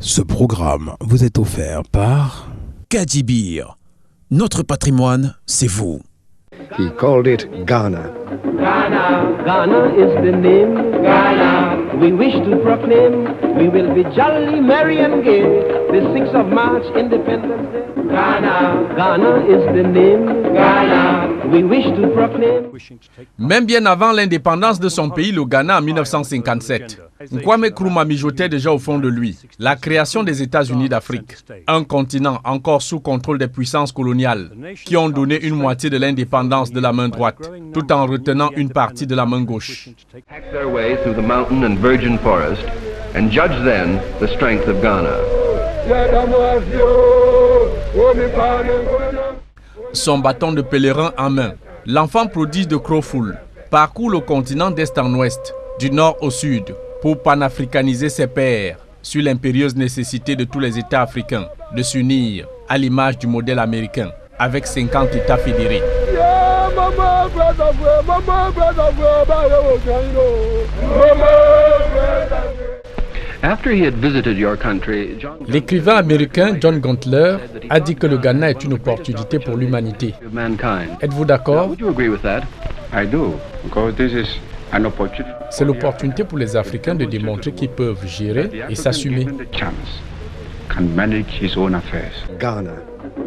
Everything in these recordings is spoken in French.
Ce programme vous est offert par Kadibir. Notre patrimoine, c'est vous. He called it Ghana. Ghana, Ghana is the name. Ghana, we wish to proclaim. We will be jolly, merry and gay. The 6th of March, Independence Day. Ghana, Ghana is the name. Ghana, we wish to proclaim. Même bien avant l'indépendance de son pays, le Ghana en 1957, Kwame Nkrumah mijotait déjà au fond de lui la création des États-Unis d'Afrique, un continent encore sous contrôle des puissances coloniales qui ont donné une moitié de l'indépendance de la main droite, tout en retenant une partie de la main gauche. Son bâton de pèlerin en main, l'enfant prodige de Crowfool parcourt le continent d'est en ouest, du nord au sud, pour panafricaniser ses pairs sur l'impérieuse nécessité de tous les États africains de s'unir à l'image du modèle américain avec 50 États fédérés. L'écrivain américain John Guntler a dit que le Ghana est une opportunité pour l'humanité. Êtes-vous d'accord? C'est l'opportunité pour les Africains de démontrer qu'ils peuvent gérer et s'assumer. Ghana.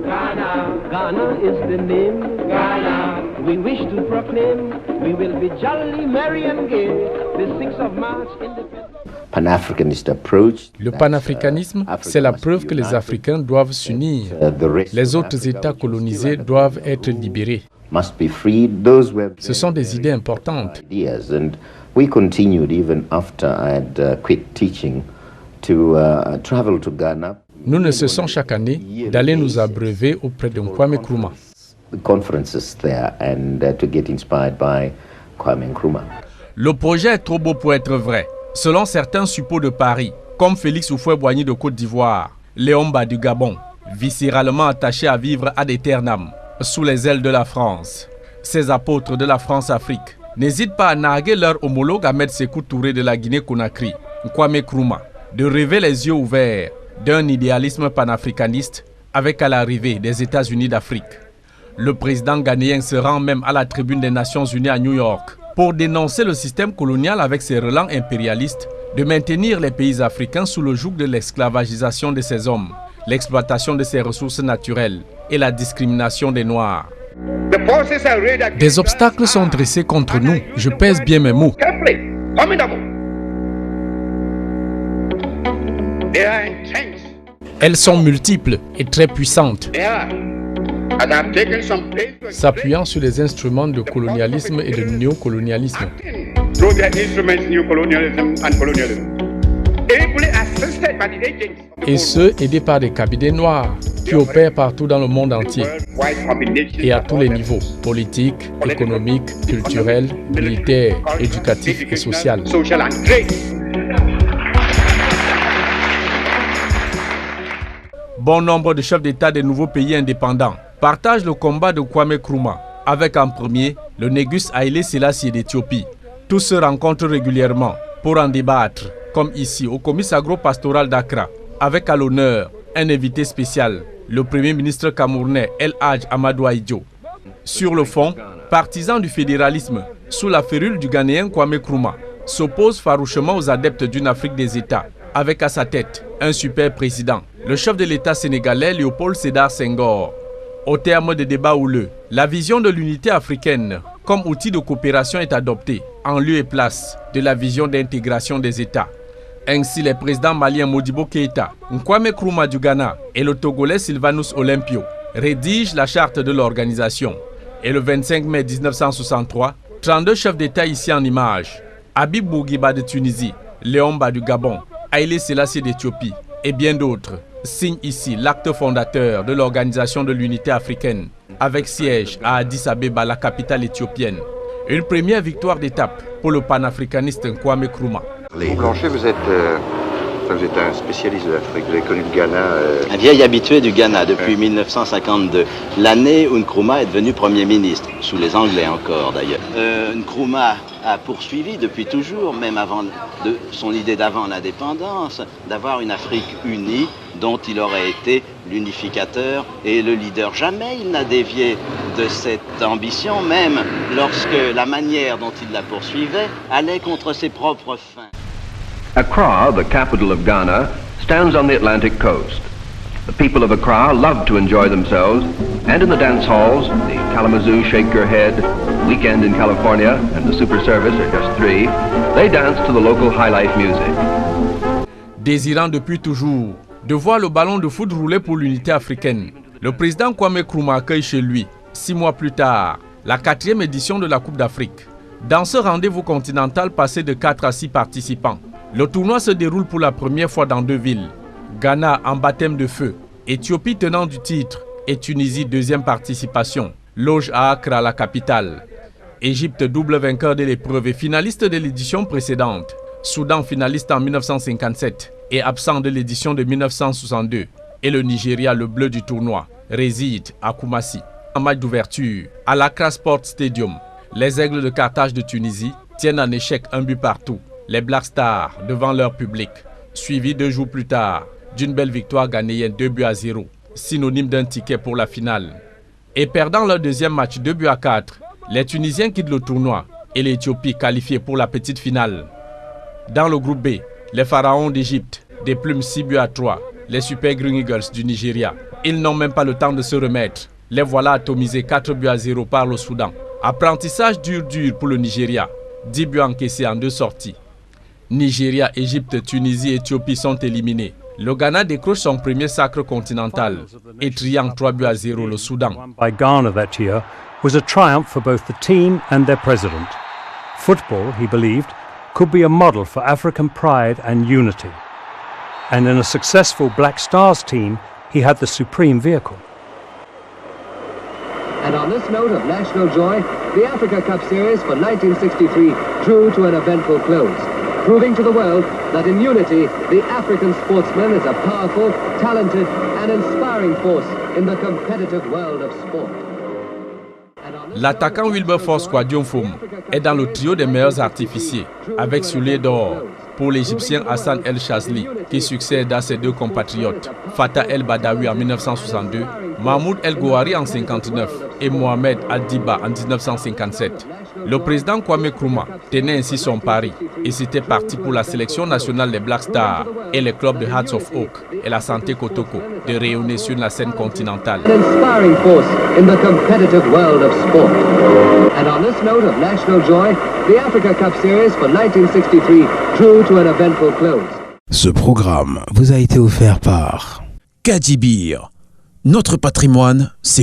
Ghana, Ghana is the name. Ghana, we wish to proclaim. We will be jolly, merry and gay. The 6th of March, Independence. Le panafricanisme, c'est la preuve que les Africains doivent s'unir. Les autres États colonisés doivent être libérés. Ce sont des idées importantes. We continued even after I had quit teaching to travel to Ghana. Nous ne cessons chaque année d'aller nous abreuver auprès de Kwame Nkrumah. Conferences there and to get inspired by Kwame Nkrumah. Le projet est trop beau pour être vrai, selon certains suppôts de Paris, comme Félix Houphouët-Boigny de Côte d'Ivoire, Léon Mba du Gabon, viscéralement attaché à vivre ad aeternam sous les ailes de la France. Ces apôtres de la France-Afrique n'hésitent pas à narguer leur homologue Ahmed Sékou Touré de la Guinée-Conakry, Kwame Nkrumah, de rêver les yeux ouverts d'un idéalisme panafricaniste avec à l'arrivée des États-Unis d'Afrique. Le président ghanéen se rend même à la tribune des Nations Unies à New York pour dénoncer le système colonial avec ses relents impérialistes de maintenir les pays africains sous le joug de l'esclavagisation de ces hommes, l'exploitation de ses ressources naturelles et la discrimination des Noirs. Des obstacles sont dressés contre nous, je pèse bien mes mots. Elles sont multiples et très puissantes, s'appuyant sur les instruments de colonialisme et de néocolonialisme. Et ce, aidés par des cabinets noirs qui opèrent partout dans le monde entier et à tous les niveaux, politiques, économiques, culturels, militaires, éducatifs et sociaux. Bon nombre de chefs d'État des nouveaux pays indépendants partagent le combat de Kwame Nkrumah, avec en premier le Négus Haïlé Sélassié d'Éthiopie. Tous se rencontrent régulièrement pour en débattre, comme ici au comice agro-pastoral d'Accra, avec à l'honneur un invité spécial, le Premier ministre camerounais El Hadj Amadou Ahidjo. Sur le fond, partisans du fédéralisme, sous la férule du Ghanéen Kwame Nkrumah, s'opposent farouchement aux adeptes d'une Afrique des États, avec à sa tête un super président, le chef de l'État sénégalais Léopold Sédar Senghor. Au terme de débats houleux, la vision de l'unité africaine comme outil de coopération est adoptée en lieu et place de la vision d'intégration des États. Ainsi, les présidents maliens Modibo Keïta, Kwame Nkrumah du Ghana et le Togolais Sylvanus Olympio rédigent la charte de l'organisation. Et le 25 mai 1963, 32 chefs d'État ici en images, Habib Bourguiba de Tunisie, Léon Mba du Gabon, Haïlé Sélassié d'Éthiopie et bien d'autres signent ici l'acte fondateur de l'Organisation de l'Unité africaine, avec siège à Addis Abeba, la capitale éthiopienne. Une première victoire d'étape pour le panafricaniste Kwame Nkrumah. Blanchet, vous êtes un spécialiste de l'Afrique, vous avez connu le Ghana. Un vieil habitué du Ghana depuis 1952, l'année où Nkrumah est devenu Premier ministre, sous les Anglais encore d'ailleurs. Nkrumah a poursuivi depuis toujours, même avant son idée d'avant l'indépendance, d'avoir une Afrique unie dont il aurait été l'unificateur et le leader. Jamais il n'a dévié de cette ambition, même lorsque la manière dont il la poursuivait allait contre ses propres fins. Accra, the capital of Ghana, stands on the Atlantic coast. The people of Accra love to enjoy themselves, and in the dance halls, the Kalamazoo Shake Your Head, Weekend in California, and the Super Service are just three, they dance to the local high-life music. Désirant depuis toujours de voir le ballon de foot rouler pour l'unité africaine, le président Kwame Nkrumah accueille chez lui, 6 mois plus tard, la 4e édition de la Coupe d'Afrique. Dans ce rendez-vous continental passé de 4 à 6 participants, le tournoi se déroule pour la première fois dans 2 villes. Ghana en baptême de feu, Éthiopie tenant du titre et Tunisie 2e participation, loge à Accra, la capitale. Égypte double vainqueur de l'épreuve et finaliste de l'édition précédente. Soudan finaliste en 1957 et absent de l'édition de 1962. Et le Nigeria, le bleu du tournoi, réside à Koumassi. En match d'ouverture, à l'Accra Sport Stadium, les Aigles de Carthage de Tunisie tiennent en échec 1 but partout. Les Black Stars devant leur public, suivi 2 jours plus tard d'une belle victoire ghanéenne 2-0, synonyme d'un ticket pour la finale. Et perdant leur 2e match 2-4, les Tunisiens quittent le tournoi et l'Éthiopie qualifiée pour la petite finale. Dans le groupe B, les Pharaons d'Égypte déplument 6-3, les Super Green Eagles du Nigeria. Ils n'ont même pas le temps de se remettre. Les voilà atomisés 4-0 par le Soudan. Apprentissage dur pour le Nigeria. 10 buts encaissés en 2 sorties. Nigeria, Égypte, Tunisie et Éthiopie sont éliminés. Le Ghana décroche son premier sacre continental et triangle 3-0 le Soudan. By Ghana that year was a triumph for both the team and their president. Football, he believed, could be a model for African pride and unity. And in a successful Black Stars team, he had the supreme vehicle. And on this note of national joy, the Africa Cup Series for 1963 drew to an eventful close, proving to the world that in unity, the African sportsman is a powerful, talented and inspiring force in the competitive world of sport. L'attaquant Wilberforce Kwadiomfom est dans le trio des meilleurs artificiers, avec soulier d'or pour l'Égyptien Hassan El Chazli, qui succède à ses 2 compatriotes, Fatah El Badawi en 1962, Mahmoud El Gouari en 1959 et Mohamed Al-Diba en 1957. Le président Kwame Nkrumah tenait ainsi son pari et c'était parti pour la sélection nationale des Black Stars et les clubs de Hearts of Oak et la Santé Kotoko de rayonner sur la scène continentale. An inspiring force in the competitive world of sport. And on this note of national joy, the Africa Cup Series for 1963 drew to an eventful close. Ce programme vous a été offert par Kadibir, notre patrimoine, c'est vous.